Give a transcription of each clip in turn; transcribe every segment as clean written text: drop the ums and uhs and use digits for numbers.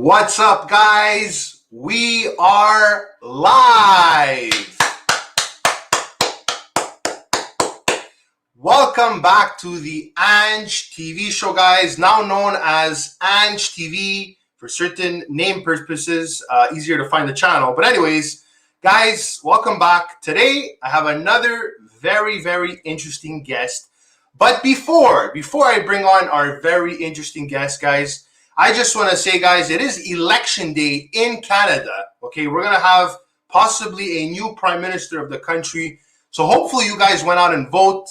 What's up, guys? We are live. Welcome back to the Ange TV Show, guys, now known as Ange TV for certain name purposes. Easier to find the channel. But anyways, guys, welcome back. Today, I have another very, very interesting guest. But before I bring on our very interesting guest, guys, I just want to say, guys, it is election day in Canada. Okay, we're going to have possibly a new prime minister of the country. So hopefully you guys went out and vote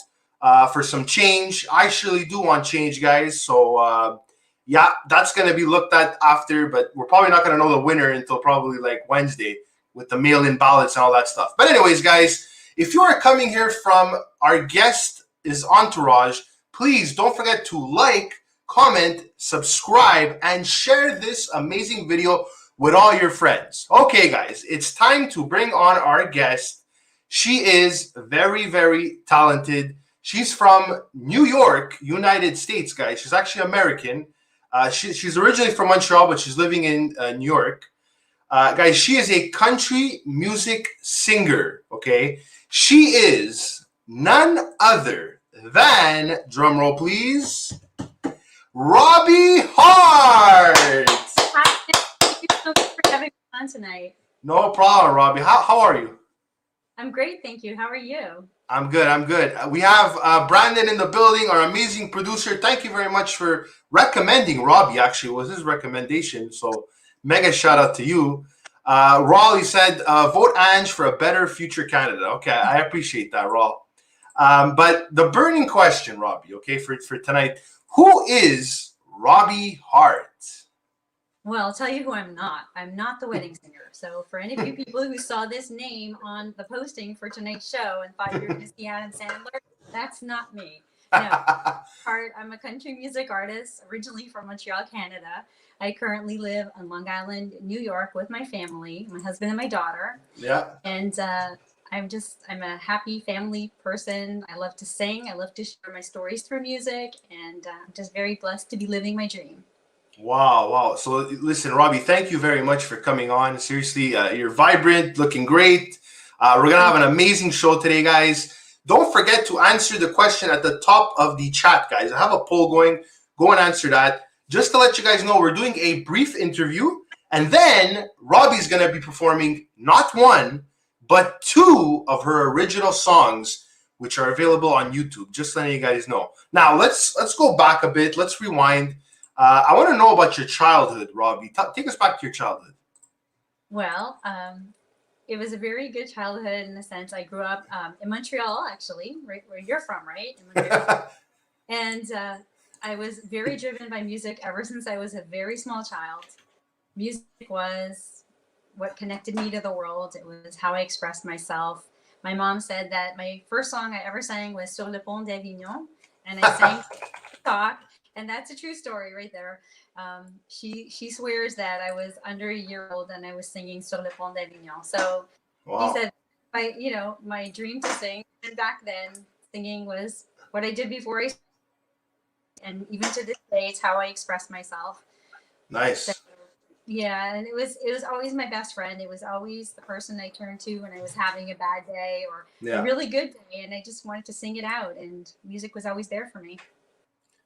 for some change. I surely do want change, guys. So yeah, that's going to be looked at after, but we're probably not going to know the winner until probably like Wednesday with the mail-in ballots and all that stuff. But anyways, guys, if you are coming here from our guest is entourage, please don't forget to like, comment, subscribe, and share this amazing video with all your friends. Okay, guys, it's time to bring on our guest. She is very, very talented. She's from New York, United States, guys. She's actually American. She's originally from Montreal, but she's living in New York. Guys, she is a country music singer, okay? She is none other than, drum roll please, Robbie Harte. Hi, thank you so much for having me on tonight. No problem, Robbie. How are you? I'm great, thank you. How are you? I'm good. We have Brandon in the building, our amazing producer. Thank you very much for recommending Robbie. Actually, it was his recommendation. So mega shout out to you. Raleigh said, vote Ange for a better future Canada. Okay, I appreciate that, Raw. But the burning question, Robbie, okay, for tonight, who is Robbie Harte? Well, I'll tell you who I'm not. I'm not the wedding singer. So for any of you people who saw this name on the posting for tonight's show and thought you were going to see Adam Sandler, that's not me. No, Harte, I'm a country music artist, originally from Montreal, Canada. I currently live on Long Island, New York with my family, my husband and my daughter. Yeah. And I'm a happy family person. I love to sing. I love to share my stories through music. And I'm just very blessed to be living my dream. Wow. So listen, Robbie, thank you very much for coming on. Seriously, you're vibrant, looking great. We're going to have an amazing show today, guys. Don't forget to answer the question at the top of the chat, guys. I have a poll going. Go and answer that. Just to let you guys know, we're doing a brief interview. And then Robbie's going to be performing not one, but two of her original songs, which are available on YouTube. Just letting you guys know. Now, let's go back a bit. Let's rewind. I want to know about your childhood, Robbie. Take us back to your childhood. Well, it was a very good childhood in the sense I grew up in Montreal, actually, right where you're from, right? In Montreal. And I was very driven by music ever since I was a very small child. Music was what connected me to the world. It was how I expressed myself. My mom said that my first song I ever sang was Sur le Pont d'Avignon, and I sang talk. And that's a true story right there. She swears that I was under a year old and I was singing Sur le Pont d'Avignon. So wow. He said, my dream to sing. And back then, singing was what I did before I. And even to this day, it's how I express myself. Nice. So, yeah, and it was always my best friend. It was always the person I turned to when I was having a bad day or a really good day, and I just wanted to sing it out. And music was always there for me.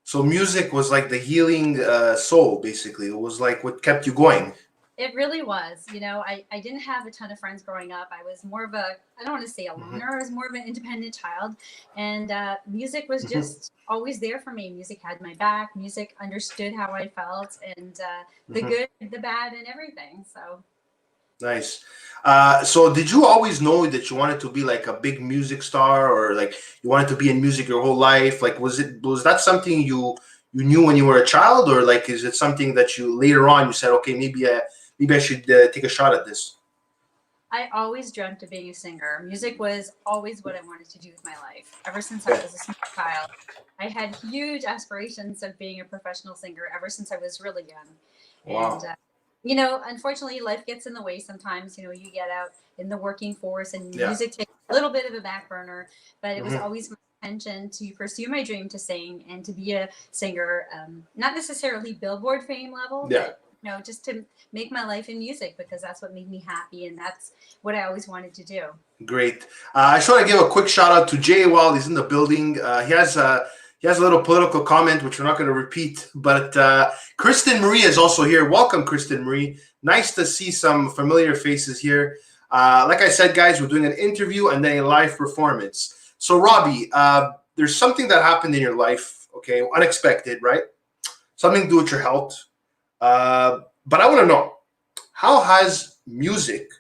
So music was like the healing soul, basically. It was like what kept you going. It really was. You know, I didn't have a ton of friends growing up. I was more of a, I don't want to say a loner, I was more of an independent child. And music was just always there for me. Music had my back. Music understood how I felt and the good, the bad, and everything. So. Nice. So did you always know that you wanted to be like a big music star or like you wanted to be in music your whole life? Like, was that something you knew when you were a child, or like, is it something that you later on you said, okay, maybe I should take a shot at this? I always dreamt of being a singer. Music was always what I wanted to do with my life. Ever since I was a small child, I had huge aspirations of being a professional singer ever since I was really young. Wow. And, you know, unfortunately, life gets in the way sometimes. You know, you get out in the working force and music takes a little bit of a back burner, but it was always my intention to pursue my dream to sing and to be a singer, not necessarily Billboard fame level, but just to make my life in music, because that's what made me happy, and that's what I always wanted to do. Great. I just want to give a quick shout out to Jay while he's in the building. He has a little political comment, which we're not going to repeat. But Kristen Marie is also here. Welcome, Kristen Marie. Nice to see some familiar faces here. Like I said, guys, we're doing an interview and then a live performance. So, Robbie, there's something that happened in your life, okay, unexpected, right? Something to do with your health. But I want to know, how has music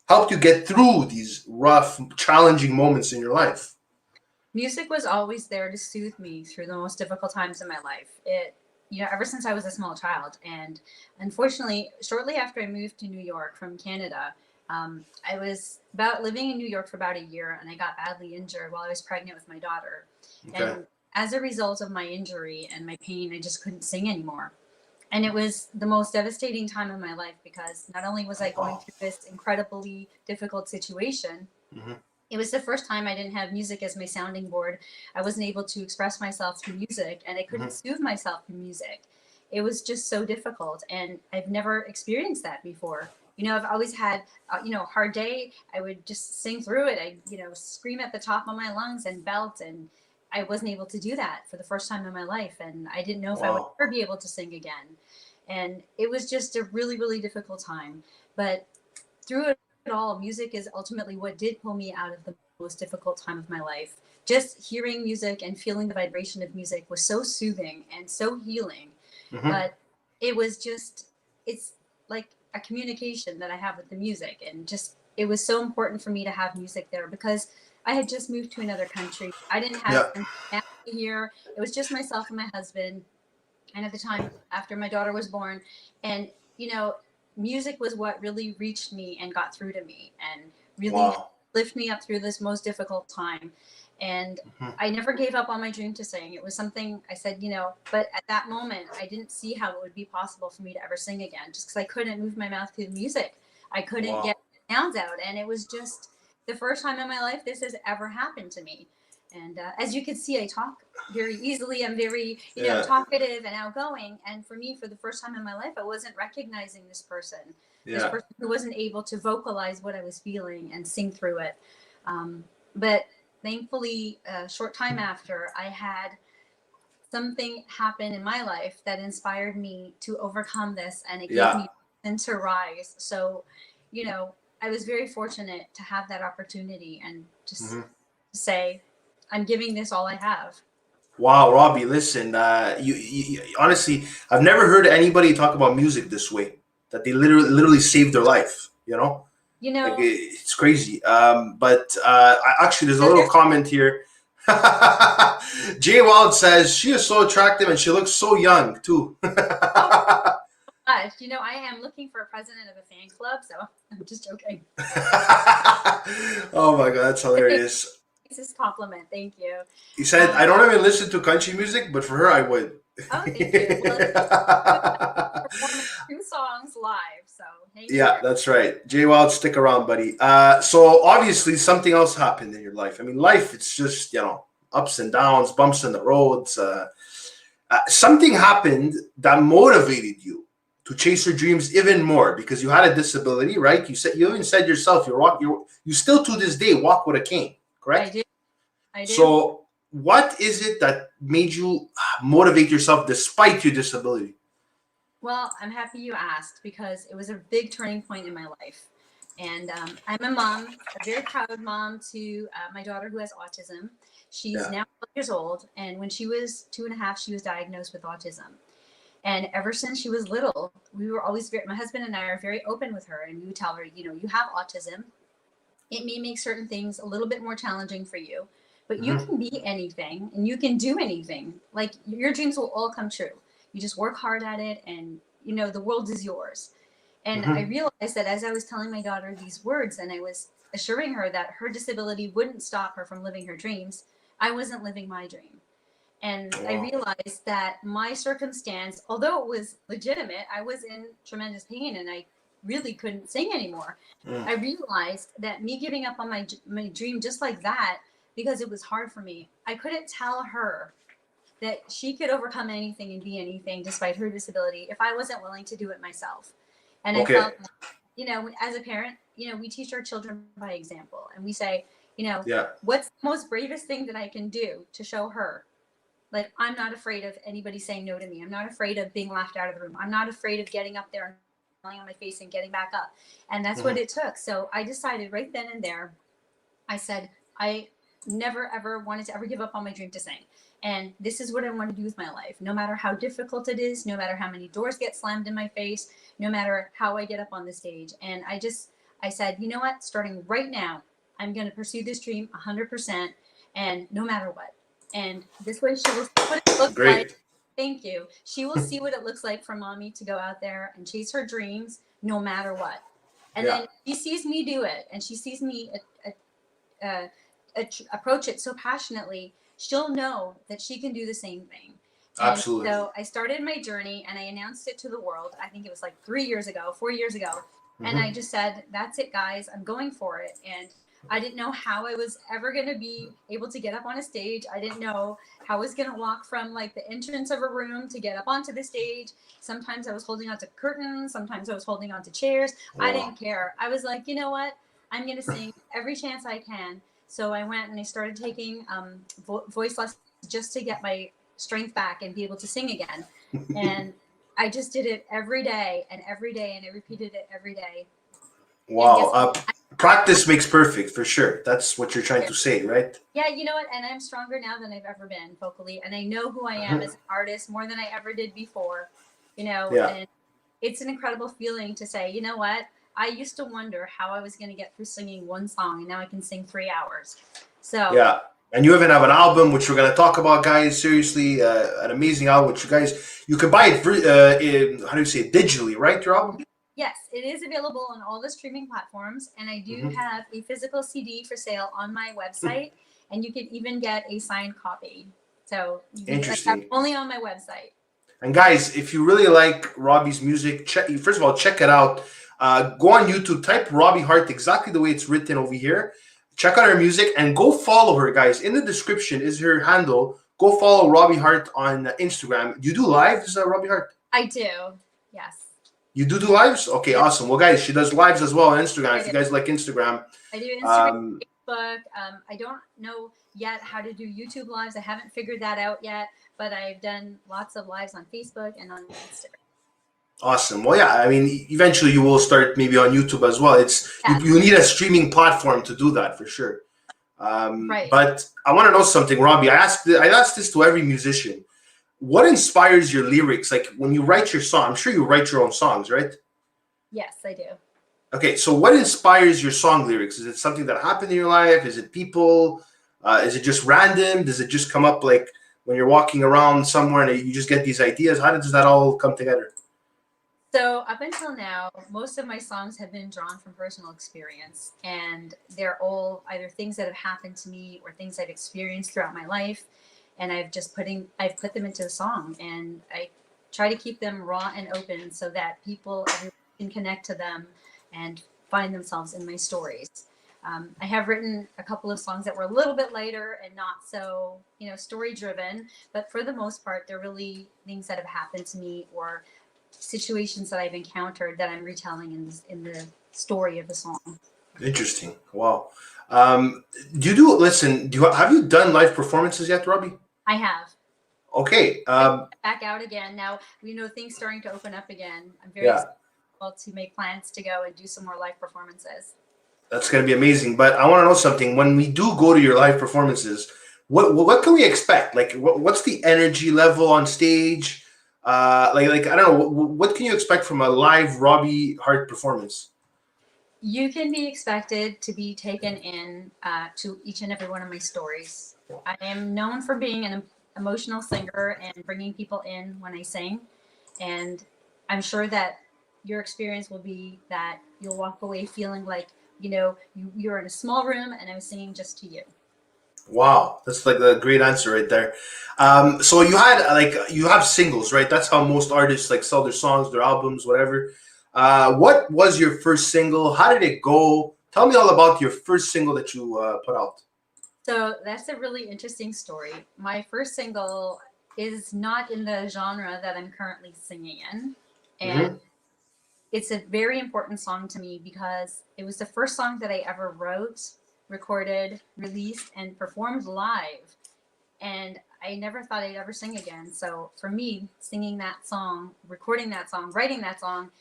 helped you get through these rough, challenging moments in your life? Music was always there to soothe me through the most difficult times in my life. Ever since I was a small child. And unfortunately, shortly after I moved to New York from Canada, I was living in New York for about a year, and I got badly injured while I was pregnant with my daughter. Okay. And as a result of my injury and my pain, I just couldn't sing anymore. And it was the most devastating time of my life, because not only was I going through this incredibly difficult situation, it was the first time I didn't have music as my sounding board. I wasn't able to express myself through music, and I couldn't soothe myself through music. It was just so difficult, and I've never experienced that before. I've always had, a hard day. I would just sing through it. I, scream at the top of my lungs and belt, and I wasn't able to do that for the first time in my life. And I didn't know if I would ever be able to sing again. And it was just a really, really difficult time. But through it all, music is ultimately what did pull me out of the most difficult time of my life. Just hearing music and feeling the vibration of music was so soothing and so healing. But it's like a communication that I have with the music, and just it was so important for me to have music there, because I had just moved to another country. I didn't have family here. It was just myself and my husband. And at the time, after my daughter was born, and music was what really reached me and got through to me, and really lifted me up through this most difficult time. And I never gave up on my dream to sing. It was something I said, but at that moment, I didn't see how it would be possible for me to ever sing again, just because I couldn't move my mouth through the music. I couldn't get sounds out. And it was just the first time in my life this has ever happened to me. And as you can see, I talk very easily. I'm very, talkative and outgoing. And for me, for the first time in my life, I wasn't recognizing this person who wasn't able to vocalize what I was feeling and sing through it. But thankfully, a short time after, I had something happen in my life that inspired me to overcome this, and it gave me reason to rise. So, I was very fortunate to have that opportunity, and just say, I'm giving this all I have. Wow, Robbie, listen, you honestly, I've never heard anybody talk about music this way, that they literally saved their life, Like, it's crazy. But actually, there's a little comment here. Jay Wild says she is so attractive and she looks so young too. Gosh, I am looking for a president of a fan club, so I'm just joking. Oh my God, that's hilarious. It's his compliment. Thank you. He said, I don't even listen to country music, but for her, I would. Oh, thank you. Well, performing 2 songs live, so that's right. Jay Wild, stick around, buddy. So obviously something else happened in your life. I mean, life, it's just, ups and downs, bumps in the roads. Something happened that motivated you to chase your dreams even more, because you had a disability, right? You even said yourself, you still to this day walk with a cane, correct? I do. So what is it that made you motivate yourself despite your disability? Well, I'm happy you asked, because it was a big turning point in my life. And I'm a mom, a very proud mom to my daughter who has autism. She's now 12 years old. And when she was 2.5, she was diagnosed with autism. And ever since she was little, we were always my husband and I are very open with her. And we would tell her, you have autism. It may make certain things a little bit more challenging for you, but you can be anything and you can do anything. Like, your dreams will all come true. You just work hard at it, and the world is yours. And I realized that as I was telling my daughter these words, and I was assuring her that her disability wouldn't stop her from living her dreams, I wasn't living my dream. And I realized that my circumstance, although it was legitimate, I was in tremendous pain and I really couldn't sing anymore. I realized that me giving up on my dream just like that, because it was hard for me, I couldn't tell her that she could overcome anything and be anything despite her disability if I wasn't willing to do it myself. And I felt, as a parent, we teach our children by example, and we say, what's the most bravest thing that I can do to show her? Like, I'm not afraid of anybody saying no to me. I'm not afraid of being laughed out of the room. I'm not afraid of getting up there and falling on my face and getting back up. And that's what it took. So I decided right then and there, I said, I never, ever wanted to ever give up on my dream to sing. And this is what I want to do with my life. No matter how difficult it is, no matter how many doors get slammed in my face, no matter how I get up on the stage. And I said, you know what, starting right now, I'm going to pursue this dream 100%, and no matter what. And this way she will see what it looks like. Thank you. She will see what it looks like for mommy to go out there and chase her dreams no matter what. And then she sees me do it, and she sees me approach it so passionately, she'll know that she can do the same thing. And absolutely. So I started my journey, and I announced it to the world. I think it was like 4 years ago. And I just said, that's it, guys. I'm going for it. And I didn't know how I was ever going to be able to get up on a stage. I didn't know how I was going to walk from like the entrance of a room to get up onto the stage. Sometimes I was holding onto curtains. Sometimes I was holding onto chairs. I didn't care. I was like, you know what? I'm going to sing every chance I can. So I went and I started taking voice lessons just to get my strength back and be able to sing again. And I just did it every day, and I repeated it every day. Wow. Practice makes perfect, for sure. That's what you're trying to say, right? Yeah, you know what? And I'm stronger now than I've ever been vocally. And I know who I am as an artist more than I ever did before, and it's an incredible feeling to say, you know what? I used to wonder how I was going to get through singing one song, and now I can sing 3 hours. So yeah. And you even have an album, which we're going to talk about, guys. Seriously, an amazing album, which you can buy it digitally, right? Your album? Yes, it is available on all the streaming platforms, and I do have a physical CD for sale on my website, and you can even get a signed copy. So interesting. Only on my website. And guys, if you really like Robbie's music, first of all, check it out. Go on YouTube, type Robbie Harte exactly the way it's written over here. Check out her music and go follow her, guys. In the description is her handle. Go follow Robbie Harte on Instagram. Do you do lives, Robbie Harte? I do, yes. You do lives? Okay, awesome. Well, guys, she does lives as well on Instagram. If you guys like Instagram. I do Instagram, Facebook. I don't know yet how to do YouTube lives. I haven't figured that out yet, but I've done lots of lives on Facebook and on Instagram. Awesome. Well, yeah, I mean, eventually you will start maybe on YouTube as well. You need a streaming platform to do that for sure. Right. But I want to know something, Robbie. I asked this to every musician. What inspires your lyrics? Like when you write your song, I'm sure you write your own songs, right? Yes, I do. Okay, so what inspires your song lyrics? Is it something that happened in your life? Is it people? Is it just random? Does it just come up like when you're walking around somewhere and you just get these ideas? How does that all come together? So up until now, most of my songs have been drawn from personal experience, and they're all either things that have happened to me or things I've experienced throughout my life. And I've put them into a song, and I try to keep them raw and open so that people can connect to them and find themselves in my stories. I have written a couple of songs that were a little bit lighter and not so, story driven, but for the most part, they're really things that have happened to me or situations that I've encountered that I'm retelling in the story of the song. Interesting. Wow. Have you done live performances yet, Robbie? I have. Okay. Back out again. Now, things starting to open up again. I'm very excited to make plans to go and do some more live performances. That's going to be amazing. But I want to know something. When we do go to your live performances, what can we expect? Like, what's the energy level on stage? I don't know. What can you expect from a live Robbie Harte performance? You can be expected to be taken in to each and every one of my stories. I am known for being an emotional singer and bringing people in when I sing. And I'm sure that your experience will be that you'll walk away feeling like, you're in a small room and I was singing just to you. Wow, that's like a great answer right there. So you have singles, right? That's how most artists sell their songs, their albums, whatever. What was your first single? How did it go? Tell me all about your first single that you put out. So that's a really interesting story. My first single is not in the genre that I'm currently singing in. And Mm-hmm. it's a very important song to me because it was the first song that I ever wrote, recorded, released, and performed live. And I never thought I'd ever sing again. So for me, singing that song, recording that song, writing that song,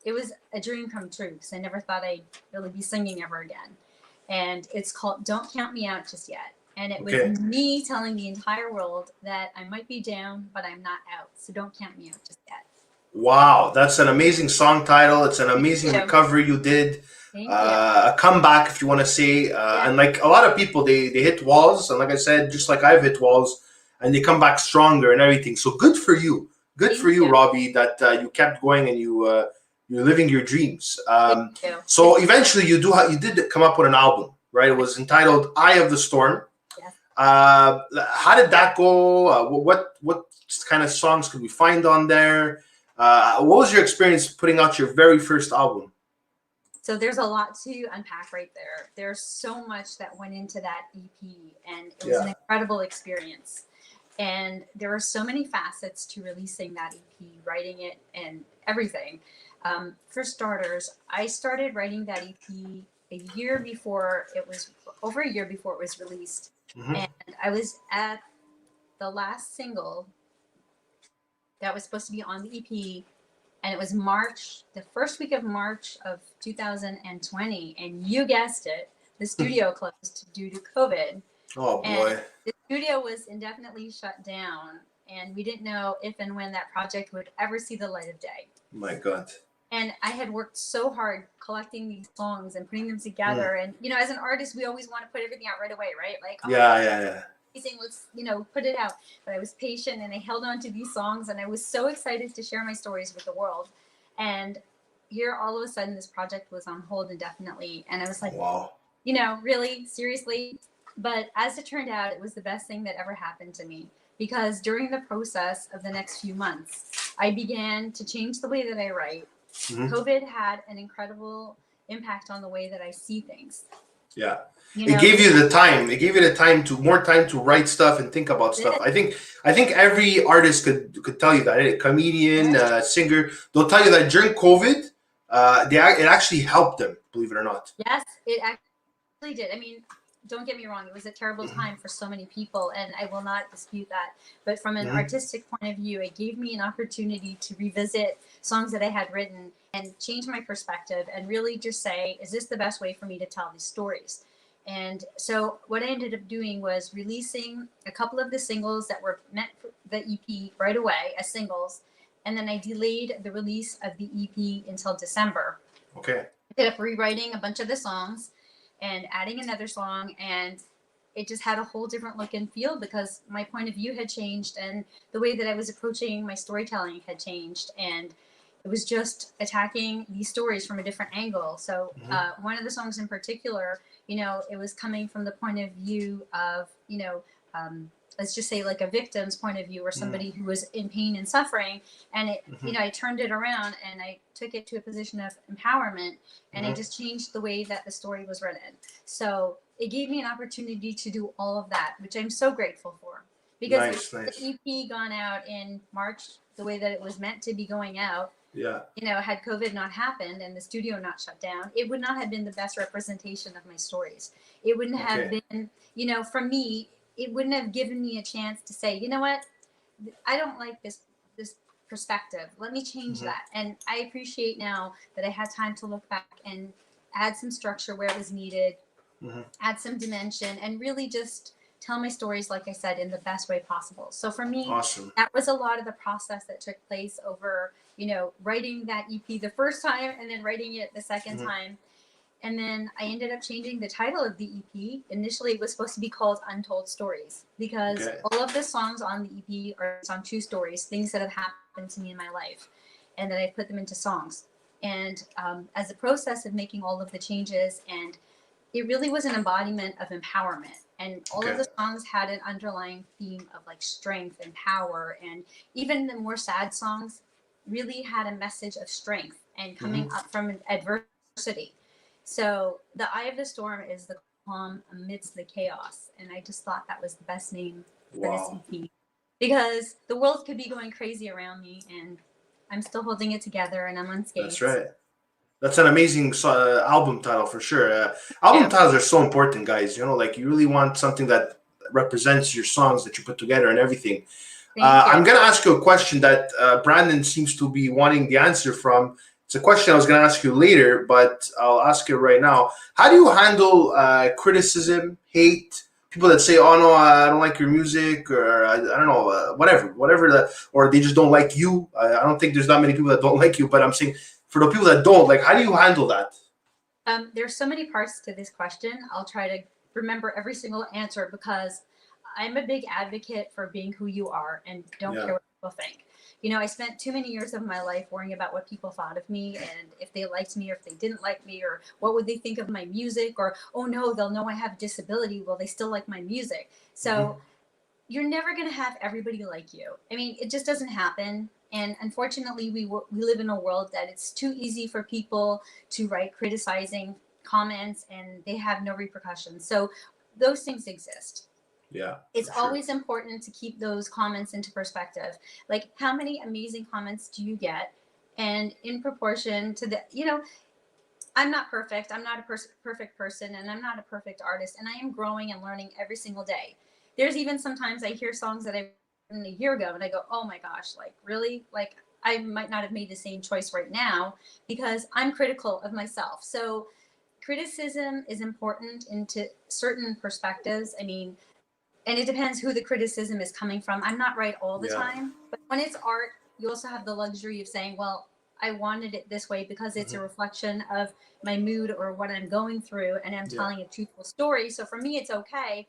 it was a dream come true because I never thought I'd really be singing ever again. And it's called Don't Count Me Out Just Yet. And it was Okay. me telling the entire world that I might be down, but I'm not out. So don't count me out just yet. Wow, that's an amazing song title. It's an Thank amazing you. recovery you did. Thank you. A comeback, if you want to say. Yeah. And like a lot of people, they hit walls. And like I said, just like I've hit walls, and they come back stronger and everything. So good for you. Good Thank for you, you. Robbie, that you kept going and you're living your dreams. Thank you. So eventually you did come up with an album, right? It was entitled Eye of the Storm. Yes. How did that go? What kind of songs could we find on there? What was your experience putting out your very first album? So there's a lot to unpack right there. There's so much that went into that EP, and it was an incredible experience. And there were so many facets to releasing that EP, writing it, and everything. For starters, I started writing that EP over a year before it was released. Mm-hmm. And I was at the last single that was supposed to be on the EP, and it was the first week of March of 2020, and you guessed it, the studio closed due to COVID. Oh boy. And the studio was indefinitely shut down, and we didn't know if and when that project would ever see the light of day. My God. And I had worked so hard collecting these songs and putting them together. And, as an artist, we always want to put everything out right away, right? Like, yeah. Let's, put it out. But I was patient, and I held on to these songs, and I was so excited to share my stories with the world. And here, all of a sudden, this project was on hold indefinitely. And I was like, wow. Really, seriously? But as it turned out, it was the best thing that ever happened to me, because during the process of the next few months, I began to change the way that I write. Mm-hmm. COVID had an incredible impact on the way that I see things. Yeah. It gave you the time. It gave you more time to write stuff and think about stuff. I think every artist could tell you that. A comedian, singer, they'll tell you that during COVID, it actually helped them, believe it or not. Yes, it actually did. I mean, don't get me wrong, it was a terrible time for so many people, and I will not dispute that. But from an artistic point of view, it gave me an opportunity to revisit songs that I had written and change my perspective and really just say, is this the best way for me to tell these stories? And so what I ended up doing was releasing a couple of the singles that were meant for the EP right away as singles, and then I delayed the release of the EP until December. Okay. I ended up rewriting a bunch of the songs and adding another song, and it just had a whole different look and feel because my point of view had changed and the way that I was approaching my storytelling had changed, and it was just attacking these stories from a different angle. So one of the songs in particular, it was coming from the point of view of, let's just say like a victim's point of view or somebody who was in pain and suffering. And it, I turned it around and I took it to a position of empowerment, and I just changed the way that the story was written. So it gave me an opportunity to do all of that, which I'm so grateful for, because the EP gone out in March, the way that it was meant to be going out, had COVID not happened and the studio not shut down, it would not have been the best representation of my stories. It wouldn't have been, for me, it wouldn't have given me a chance to say, you know what, I don't like this perspective. Let me change that. And I appreciate now that I had time to look back and add some structure where it was needed, add some dimension, and really just tell my stories, like I said, in the best way possible. So for me, that was a lot of the process that took place over, writing that EP the first time and then writing it the second time. And then I ended up changing the title of the EP. Initially, it was supposed to be called Untold Stories, because all of the songs on the EP are on true stories, things that have happened to me in my life, and then I put them into songs. And as a process of making all of the changes, and it really was an embodiment of empowerment. And all of the songs had an underlying theme of like strength and power. And even the more sad songs really had a message of strength and coming up from adversity. So the Eye of the Storm is the calm amidst the chaos. And I just thought that was the best name for this EP. because the world could be going crazy around me, and I'm still holding it together, and I'm That's unscathed. right. That's an amazing album title for sure. Album Yeah. titles are so important, guys. You know, like you really want something that represents your songs that you put together and everything. Thank you. I'm going to ask you a question that Brandon seems to be wanting the answer from. It's a question I was going to ask you later, but I'll ask you right now. How do you handle criticism, hate, people that say, "Oh no, I don't like your music," or I don't know, whatever that, or they just don't like you? I don't think there's that many people that don't like you, but I'm saying for the people that don't, like, how do you handle that? There's so many parts to this question. I'll try to remember every single answer because I'm a big advocate for being who you are and don't care what people think. You know, I spent too many years of my life worrying about what people thought of me and if they liked me or if they didn't like me or what would they think of my music or, oh no, they'll know I have a disability. Well, they still like my music. So you're never going to have everybody like you. I mean, it just doesn't happen. And unfortunately, we live in a world that it's too easy for people to write criticizing comments and they have no repercussions. So those things exist. Yeah. It's always important to keep those comments into perspective. Like, how many amazing comments do you get? And in proportion to the, you know, I'm not perfect. I'm not a perfect person and I'm not a perfect artist. And I am growing and learning every single day. There's even sometimes I hear songs that I've written a year ago and I go, oh my gosh, like really? Like I might not have made the same choice right now because I'm critical of myself. So criticism is important into certain perspectives. I mean, and it depends who the criticism is coming from. I'm not right all the time, but when it's art, you also have the luxury of saying, well, I wanted it this way because it's a reflection of my mood or what I'm going through, and I'm telling a truthful story. So for me, it's okay,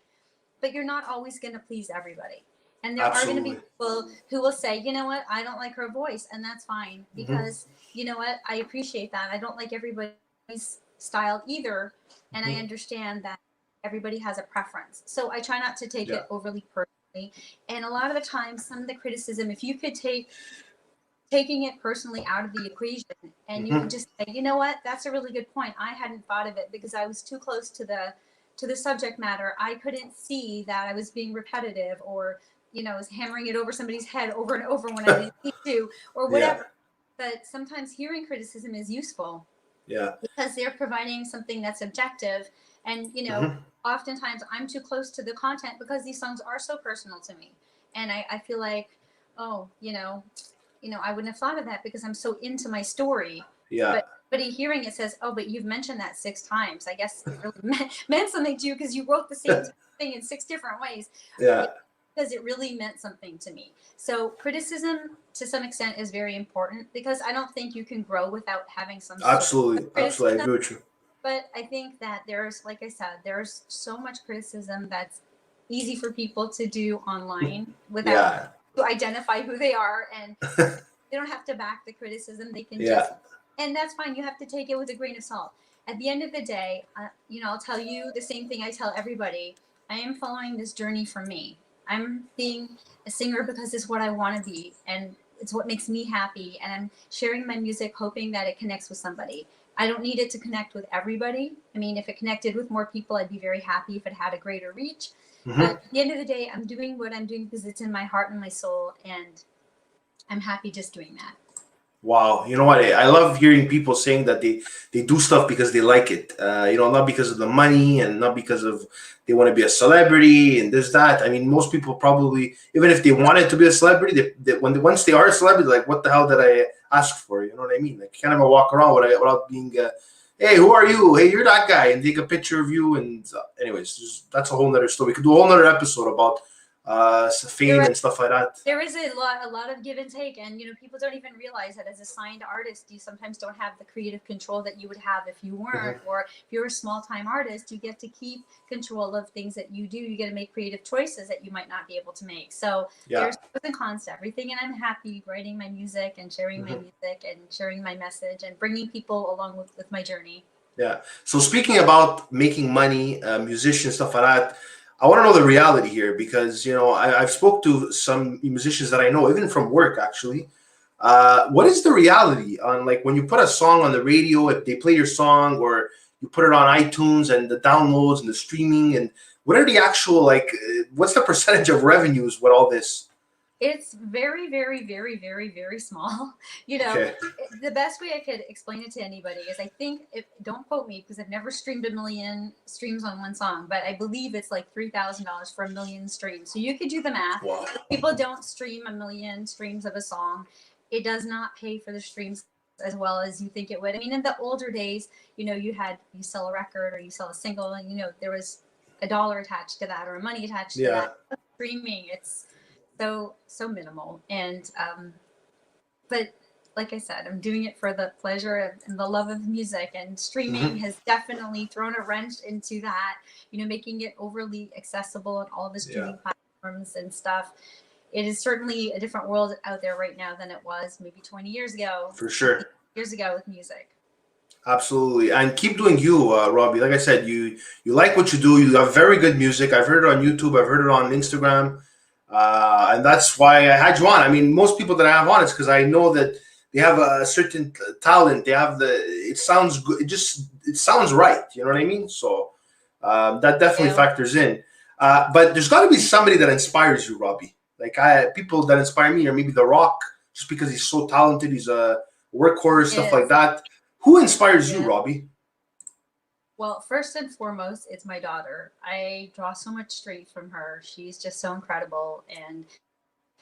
but you're not always going to please everybody. And there are going to be people who will say, you know what, I don't like her voice, and that's fine because, you know what, I appreciate that. I don't like everybody's style either, and I understand that everybody has a preference. So I try not to take it overly personally. And a lot of the time, some of the criticism, if you could taking it personally out of the equation and you could just say, you know what, that's a really good point. I hadn't thought of it because I was too close to the subject matter. I couldn't see that I was being repetitive or, you know, was hammering it over somebody's head over and over when I didn't need to or whatever. But sometimes hearing criticism is useful. Yeah. Because they're providing something that's objective. And, you know, oftentimes I'm too close to the content because these songs are so personal to me. And I feel like, oh, you know, I wouldn't have thought of that because I'm so into my story. Yeah. But hearing it says, oh, but you've mentioned that 6 times. I guess it really meant something to you because you wrote the same thing in 6 different ways. Yeah. Because it really meant something to me. So criticism, to some extent, is very important because I don't think you can grow without having some absolutely, I agree with you. But I think that there's, like I said, there's so much criticism that's easy for people to do online without to identify who they are, and they don't have to back the criticism. They can just, and that's fine. You have to take it with a grain of salt. At the end of the day, you know, I'll tell you the same thing I tell everybody. I am following this journey for me. I'm being a singer because it's what I want to be, and it's what makes me happy. And I'm sharing my music, hoping that it connects with somebody. I don't need it to connect with everybody. I mean, if it connected with more people, I'd be very happy if it had a greater reach. But at the end of the day, I'm doing what I'm doing because it's in my heart and my soul, and I'm happy just doing that. Wow. You know what? I love hearing people saying that they do stuff because they like it. You know, not because of the money and not because of they want to be a celebrity and this, that. I mean, most people probably, even if they wanted to be a celebrity, once they are a celebrity, like, what the hell did I ask for? You know what I mean? Like, kind of walk around without being, hey, who are you? Hey, you're that guy, and take a picture of you. And anyways, that's a whole nother story. We could do a whole nother episode about fame and stuff like that. There is a lot of give and take, and you know, people don't even realize that as a signed artist, you sometimes don't have the creative control that you would have if you weren't, or if you're a small-time artist, you get to keep control of things that you do. You get to make creative choices that you might not be able to make. So there's pros and cons to everything, and I'm happy writing my music and sharing my music and sharing my message and bringing people along with my journey. Yeah. So speaking about making money, musicians, stuff like that, I want to know the reality here because, you know, I've spoke to some musicians that I know, even from work, actually. What is the reality on, like, when you put a song on the radio, if they play your song, or you put it on iTunes and the downloads and the streaming, and what are the actual, like, what's the percentage of revenues with all this? It's very, very, very, very, very small. You know, Okay. the best way I could explain it to anybody is I think, don't quote me because I've never streamed a million streams on one song, but I believe it's like $3,000 for a million streams. So you could do the math. Wow. People don't stream a million streams of a song. It does not pay for the streams as well as you think it would. I mean, in the older days, you know, you sell a record or you sell a single, and, you know, there was a dollar attached to that or money attached to Yeah. that. Streaming, it's so minimal. And but like I said, I'm doing it for the pleasure and the love of music, and streaming has definitely thrown a wrench into that, you know, making it overly accessible on all the streaming platforms and stuff. It is certainly a different world out there right now than it was maybe 20 years ago. For sure. Years ago with music. Absolutely. And keep doing you, Robbie. Like I said, you like what you do. You have very good music. I've heard it on YouTube. I've heard it on Instagram. And that's why I had you on. I mean, most people that I have on, it's because I know that they have a certain talent. They have it sounds good. It sounds right. You know what I mean? So that definitely factors in. But there's got to be somebody that inspires you, Robbie. Like people that inspire me, or maybe The Rock, just because he's so talented. He's a workhorse, stuff like that. Who inspires you, Robbie? Well, first and foremost, it's my daughter. I draw so much strength from her. She's just so incredible, and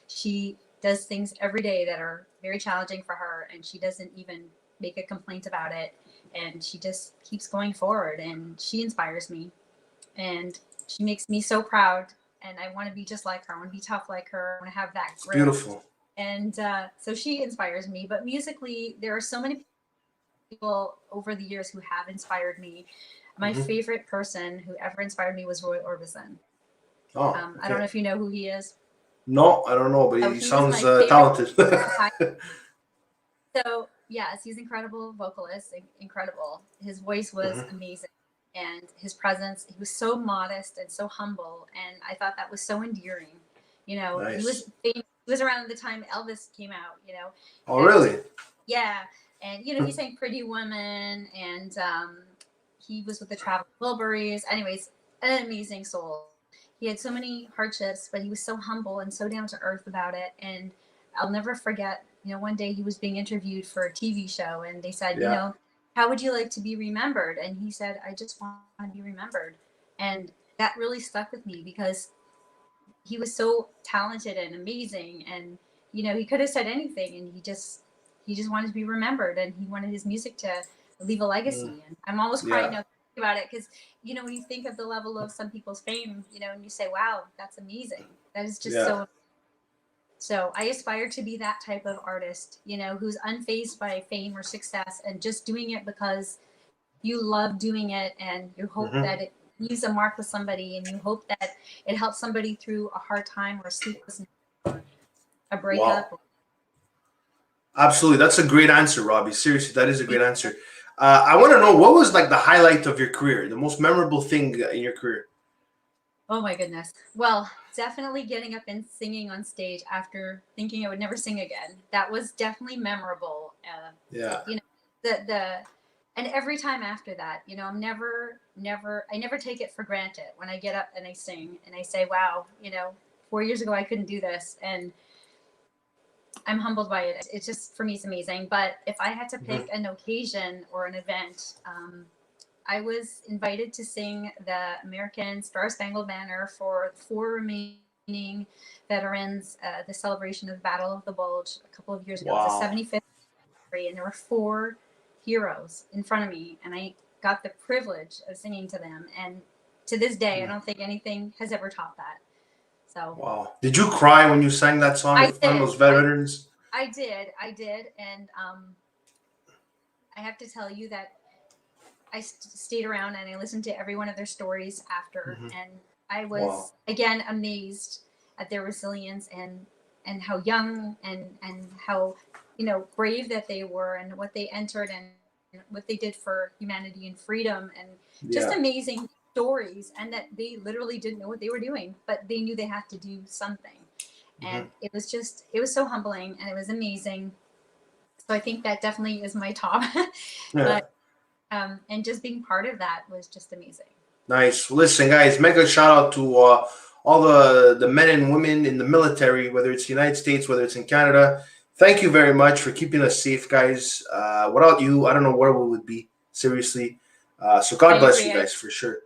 she does things every day that are very challenging for her, and she doesn't even make a complaint about it, and she just keeps going forward, and she inspires me, and she makes me so proud, and I want to be just like her. I want to be tough like her. I want to have that grit. Beautiful. And so she inspires me. But musically, there are so many people over the years who have inspired me. My favorite person who ever inspired me was Roy Orbison. Oh, I don't know if you know who he is. No, I don't know, but he sounds talented. So yes, he's an incredible vocalist, incredible. His voice was amazing, and his presence. He was so modest and so humble, and I thought that was so endearing. You know, he was famous. He was around the time Elvis came out. You know. Oh, really? Yeah. And, you know, he sang Pretty Woman, and he was with the Traveling Wilburys. Anyways, an amazing soul. He had so many hardships, but he was so humble and so down to earth about it. And I'll never forget, you know, one day he was being interviewed for a TV show, and they said, you know, how would you like to be remembered? And he said, I just want to be remembered. And that really stuck with me because he was so talented and amazing. And, you know, he could have said anything, and he just wanted to be remembered, and he wanted his music to leave a legacy. And I'm almost crying now thinking about it because, you know, when you think of the level of some people's fame, you know, and you say, wow, that's amazing. That is just so I aspire to be that type of artist, you know, who's unfazed by fame or success and just doing it because you love doing it, and you hope that it leaves a mark with somebody, and you hope that it helps somebody through a hard time or a sleepless night or a breakup. Wow. Absolutely. That's a great answer, Robbie. Seriously, that is a great answer. I want to know, what was like the highlight of your career, the most memorable thing in your career? Oh my goodness. Well, definitely getting up and singing on stage after thinking I would never sing again. That was definitely memorable. You know, and every time after that, you know, I never take it for granted when I get up and I sing and I say, wow, you know, 4 years ago I couldn't do this, and I'm humbled by it. It's just, for me, it's amazing. But if I had to pick an occasion or an event, I was invited to sing the American Star Spangled Banner for 4 remaining veterans, the celebration of the Battle of the Bulge a couple of years ago. It was the 75th anniversary, and there were 4 heroes in front of me, and I got the privilege of singing to them. And to this day, I don't think anything has ever topped that. So, wow. Did you cry when you sang that song in front of those veterans? I did. And I have to tell you that I stayed around and I listened to every one of their stories after. And I was, again, amazed at their resilience and how young and how, you know, brave that they were, and what they entered and what they did for humanity and freedom, and just amazing stories, and that they literally didn't know what they were doing, but they knew they had to do something. And it was so humbling, and it was amazing. So I think that definitely is my top. But and just being part of that was just amazing. Nice. Listen, guys, mega shout out to all the men and women in the military, whether it's the United States, whether it's in Canada. Thank you very much for keeping us safe, guys. Without you, I don't know where we would be. Seriously. So I God bless agree. you guys for sure.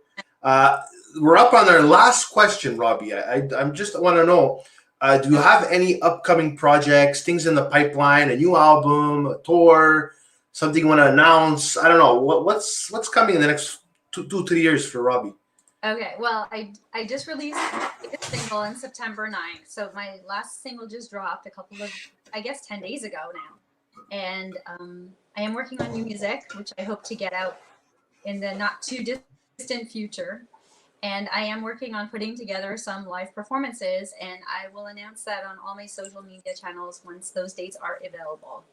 We're up on our last question, Robbie. I'm just want to know, do you have any upcoming projects, things in the pipeline, a new album, a tour, something you want to announce? I don't know. What's coming in the next 2-3 years for Robbie? Okay, well, I just released my latest single on September 9th. So my last single just dropped a couple of, I guess, 10 days ago now. And I am working on new music, which I hope to get out in the not too distant future. And I am working on putting together some live performances, and I will announce that on all my social media channels once those dates are available.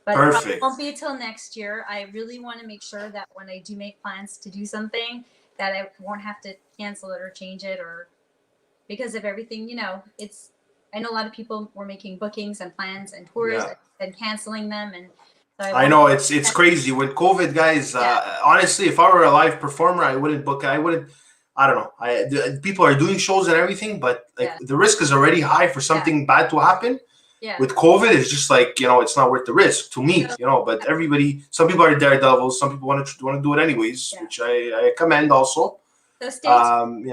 But Perfect. it won't be until next year. I really want to make sure that when I do make plans to do something, that I won't have to cancel it or change it, or because of everything, it's, I know a lot of people were making bookings and plans and tours and canceling them. And so I know it's crazy with COVID, guys. Honestly, if I were a live performer, I wouldn't book. I wouldn't. I don't know. People are doing shows and everything, but the risk is already high for something bad to happen. Yeah. With COVID, it's just like, it's not worth the risk to me, but everybody, some people are daredevils, some people want to do it anyways, which I commend also. So stay tuned.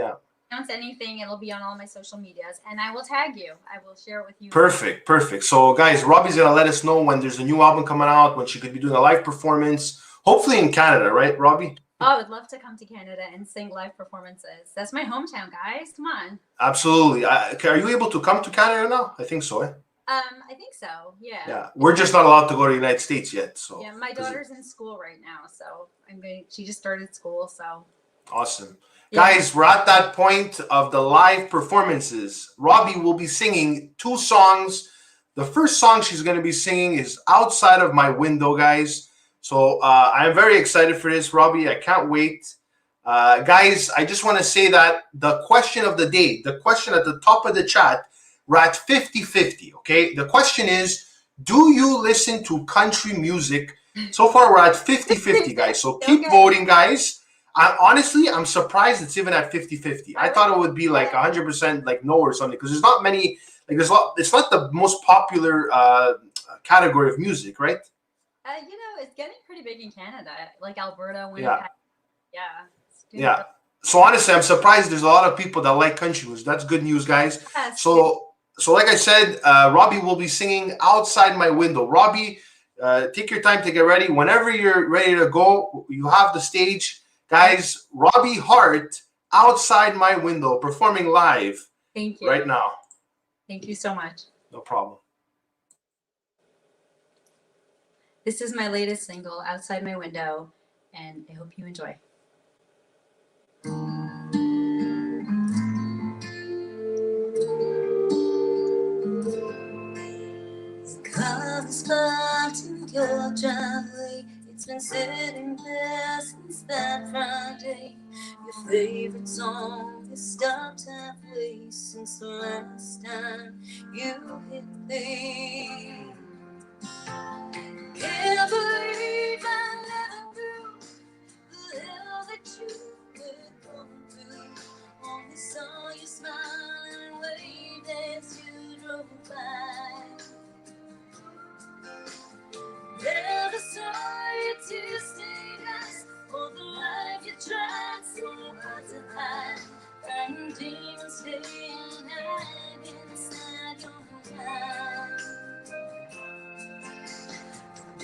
Announce anything, it'll be on all my social medias, and I will tag you. I will share it with you. Perfect. So guys, Robbie's gonna let us know when there's a new album coming out, when she could be doing a live performance, hopefully in Canada, right, Robbie? Oh, I would love to come to Canada and sing live performances. That's my hometown, guys. Come on. Absolutely. Are you able to come to Canada now? I think so, I think so. Yeah. Yeah. We're just not allowed to go to the United States yet. So yeah, my daughter's in school right now, so she just started school, so. Awesome. Yeah. Guys, we're at that point of the live performances. Robbie will be singing 2 songs. The first song she's going to be singing is Outside of My Window, guys. So I'm very excited for this, Robbie. I can't wait. Guys, I just want to say that the question of the day, the question at the top of the chat, we're at 50-50, okay? The question is, do you listen to country music? So far, we're at 50-50, guys. So keep voting, guys. Honestly, I'm surprised it's even at 50-50. I thought it would be like 100% like no or something, because there's not many, like there's a lot, it's not the most popular category of music, right? It's getting pretty big in Canada, like Alberta, Winnipeg. Yeah. So honestly, I'm surprised there's a lot of people that like country music. That's good news, guys. Yes. So like I said, Robbie will be singing Outside My Window. Robbie, take your time to get ready. Whenever you're ready to go, you have the stage. Guys, Robbie Harte, Outside My Window, performing live. Thank you. Right now. Thank you so much. No problem. This is my latest single, Outside My Window, and I hope you enjoy. Cars parked in your driveway. It's been sitting there since that Friday. Your favorite song is stopped halfway since the last time you hit play. Can't believe I never knew the hell that you were going through. Only saw you smile and wave as you drove by. Never saw you tasting us for the life you tried so hard to hide. And demons staying high inside your mind.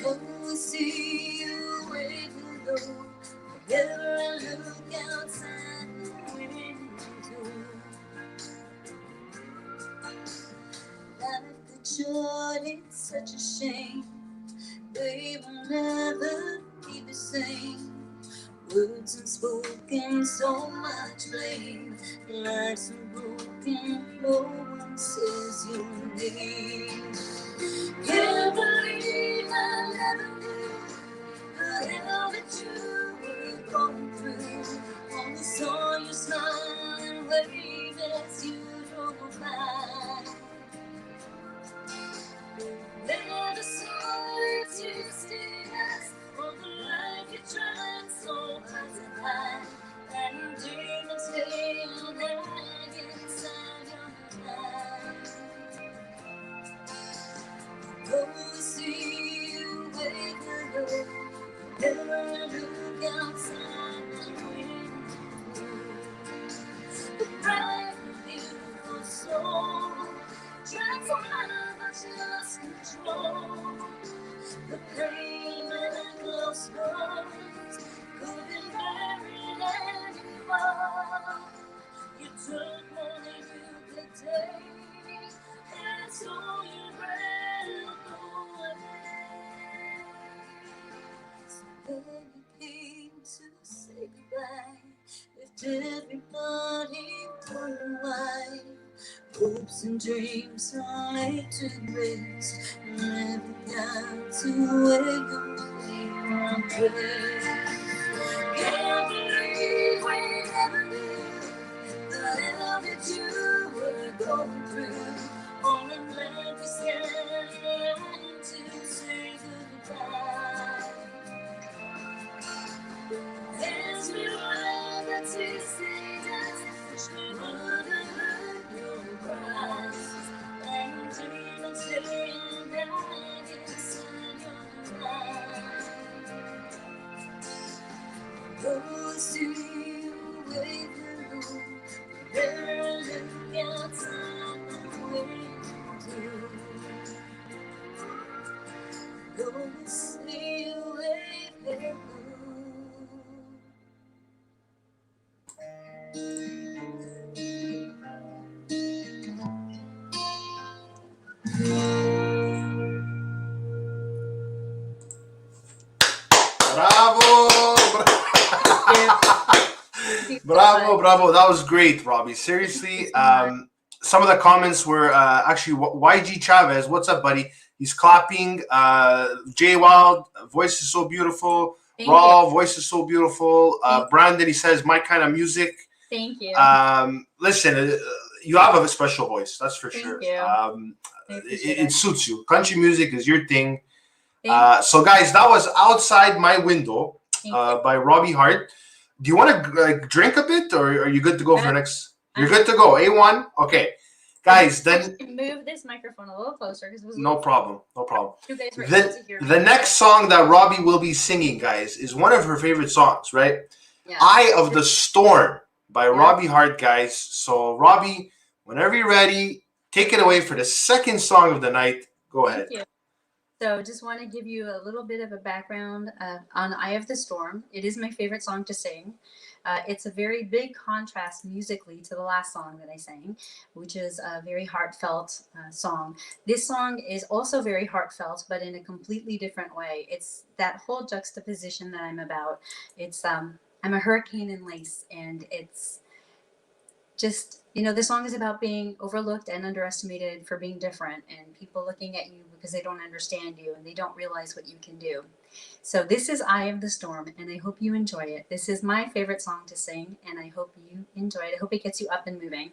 Oh, I see you waiting low. Whenever I look outside the window, life that short, it's such a shame. They will never be the same. Words unspoken, so much blame. Life's unbroken, no one says your name. Can't believe I never knew the hell that you were going through. Only saw you smile and wave as you drove by. Never saw you tasting us for the life you tried so hard to hide. And demons staying high look outside the window, the bright, beautiful soul tries to just control the pain and close bones could be buried anymore. You took more than you could take, and so you ran away. So then you came to say goodbye, left everybody wondering why. Hopes and dreams are laid to rest, never got to wake up from prayer. Can't believe we never knew the hell that you were going through. All I'm left is scared to say goodbye. There's no love that's easy, just wish we would have heard your cries. And dreaming, staying back inside your eyes. Those to you away below, better look outside the window. Go stay away below. Bravo. That was great, Robbie. Seriously. Some of the comments were actually YG Chavez. What's up, buddy? He's clapping. Jay Wild, voice is so beautiful. Raw, voice is so beautiful. Brandon, he says, my kind of music. Thank you. Listen, you have a special voice. That's for sure. It suits you. Country music is your thing. So, guys, that was Outside My Window by Robbie Harte. Do you want to drink a bit, or are you good to go for next? You're good to go. A1? Okay. Guys, then... Move this microphone a little closer. No problem. You guys were able to hear me. The next song that Robbie will be singing, guys, is one of her favorite songs, right? Yeah. Eye of the Storm by Robbie Harte, guys. So, Robbie, whenever you're ready, take it away for the second song of the night. Go ahead. Thank you. So just want to give you a little bit of a background on Eye of the Storm. It is my favorite song to sing. It's a very big contrast musically to the last song that I sang, which is a very heartfelt song. This song is also very heartfelt, but in a completely different way. It's that whole juxtaposition that I'm about. It's I'm a hurricane in lace, and it's just, the song is about being overlooked and underestimated for being different, and people looking at you because they don't understand you and they don't realize what you can do. So this is Eye of the Storm, and I hope you enjoy it. This is my favorite song to sing, and I hope you enjoy it. I hope it gets you up and moving.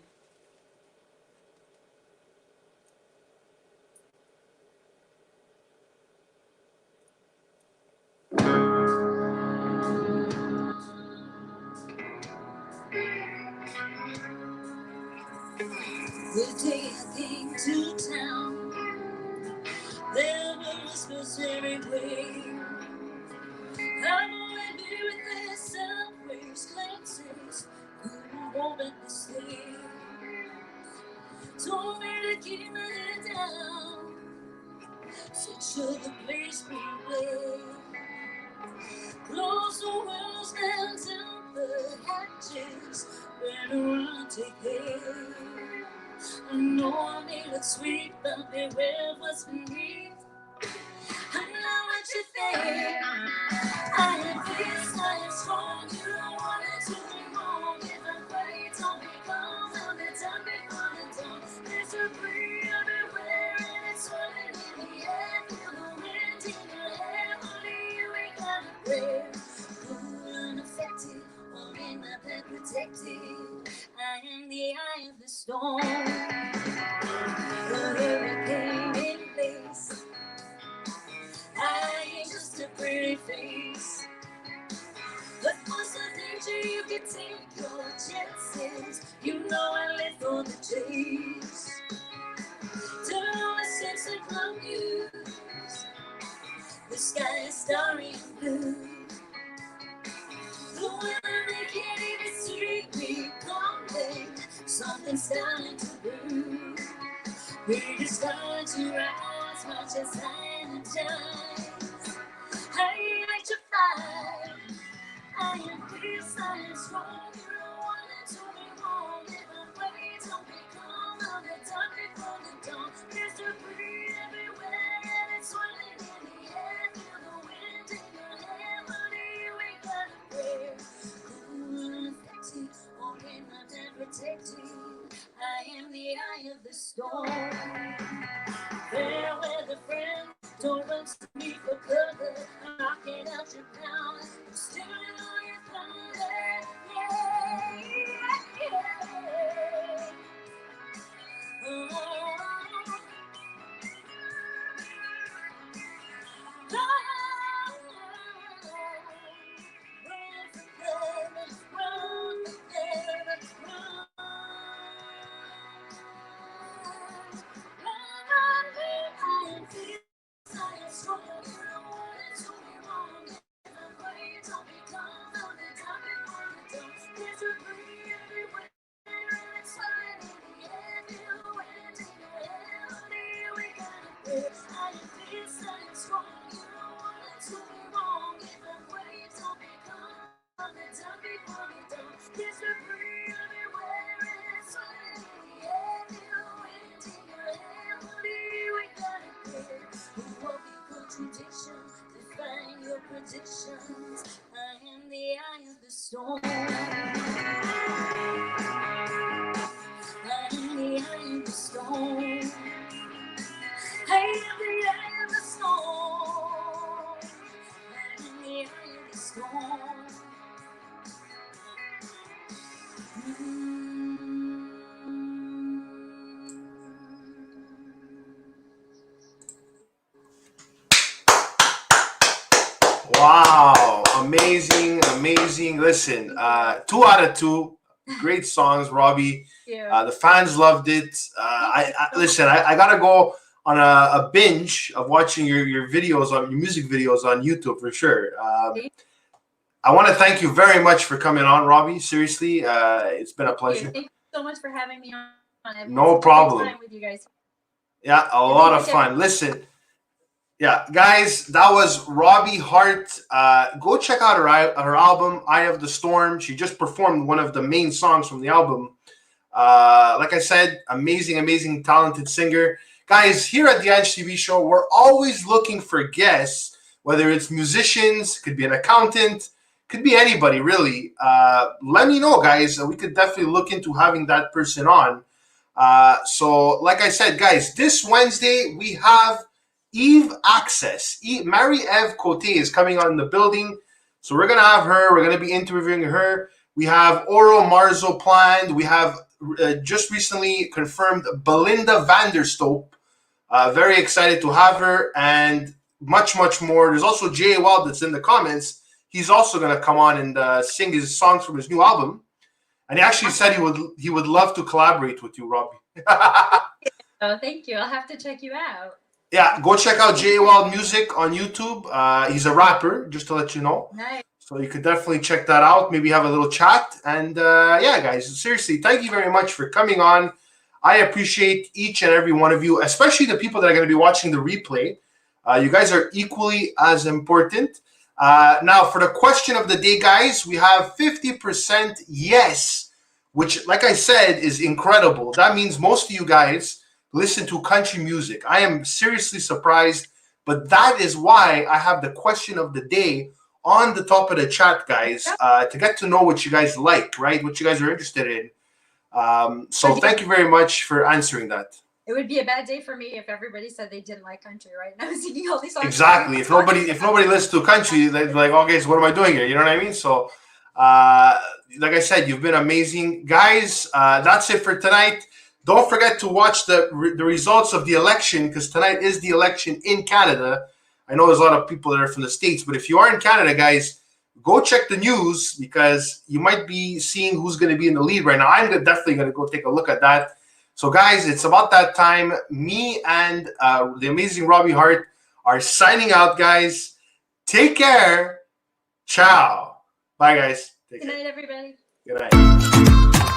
The day I came to town, there were whispers everywhere. I'm only here with this waves, glances, couldn't hold back the stare. Told me to keep my head down, said should the place be aware. Close the windows down to the hatches, better run, take care. I know I made it sweet, but beware what's beneath. I know what you think. I am this, I am strong. You don't want it to be wrong. If I'm right, don't be calm. I'll be done before the dawn. There's a breeze everywhere, and it's swirling in the air. Feel the wind in your hair. Only you ain't got a prayer. Cool, unaffected, all in my bed protected. I am the eye of the storm, the hurricane in place. I ain't just a pretty face, but for some danger you can take your chances. You know I live for the chase. Turn on the sense of love news. The sky is starry and blue. something's starting to brew. It is starting to rise, much as I energize. I electrify. I am fierce, I am strong. You don't want it to be wrong. If I'm ready, don't be calm. I'm the dark before the dawn. There's debris everywhere, and it's swirling in the air. Feel the wind in your hair, honey, we gotta break. Cool and sexy, walking up and protected. I am the eye of the storm. There with a friend, don't run to me for cover. I'm knocking out your power. I'm still on your thunder. Yeah, yeah. Oh. Predictions. I am the eye of the storm. I am the eye of the storm. I am the eye of the storm. I am the eye of the storm. Wow, amazing, amazing. Listen, 2 out of 2, great songs, Robbie. Yeah. The fans loved it. Listen, I gotta go on a binge of watching your videos on your music videos on YouTube for sure. I want to thank you very much for coming on, Robbie. Seriously, it's been a pleasure. Thank you so much for having me on. No problem. Time with you guys. Yeah, a lot of fun. Listen. Yeah, guys, that was Robbie Harte. Go check out her album, Eye of the Storm. She just performed one of the main songs from the album. Like I said, amazing, talented singer. Guys, here at the Ange TV Show, we're always looking for guests, whether it's musicians, could be an accountant, could be anybody, really. Let me know, guys. We could definitely look into having that person on. So, like I said, guys, this Wednesday, we have Eve Access. Marie-Eve Cote is coming on in the building. So we're going to have her. We're going to be interviewing her. We have Oro Marzo planned. We have just recently confirmed Belinda Vanderstoep. Very excited to have her and much more. There's also Jay Wild that's in the comments. He's also going to come on and sing his songs from his new album. And he actually said he would love to collaborate with you, Robbie. Oh, thank you. I'll have to check you out. Yeah, go check out Jay Wild Music on YouTube. He's a rapper, just to let you know. Nice. So you could definitely check that out. Maybe have a little chat. And yeah, guys, seriously, thank you very much for coming on. I appreciate each and every one of you, especially the people that are going to be watching the replay. You guys are equally as important. Now, for the question of the day, guys, we have 50% yes, which, like I said, is incredible. That means most of you guys listen to country music. I am seriously surprised, but that is why I have the question of the day on the top of the chat, guys, to get to know what you guys like, right? What you guys are interested in. So thank you very much for answering that. It would be a bad day for me if everybody said they didn't like country, right? And I was singing all these songs. Exactly. If nobody listens to country, they'd be like, okay, so what am I doing here? You know what I mean? So, like I said, you've been amazing, guys. That's it for tonight. Don't forget to watch the results of the election, because tonight is the election in Canada. I know there's a lot of people that are from the States, but if you are in Canada, guys, go check the news, because you might be seeing who's going to be in the lead right now. I'm definitely going to go take a look at that. So, guys, it's about that time. Me and the amazing Robbie Harte are signing out, guys. Take care. Ciao. Bye, guys. Good night, everybody. Good night.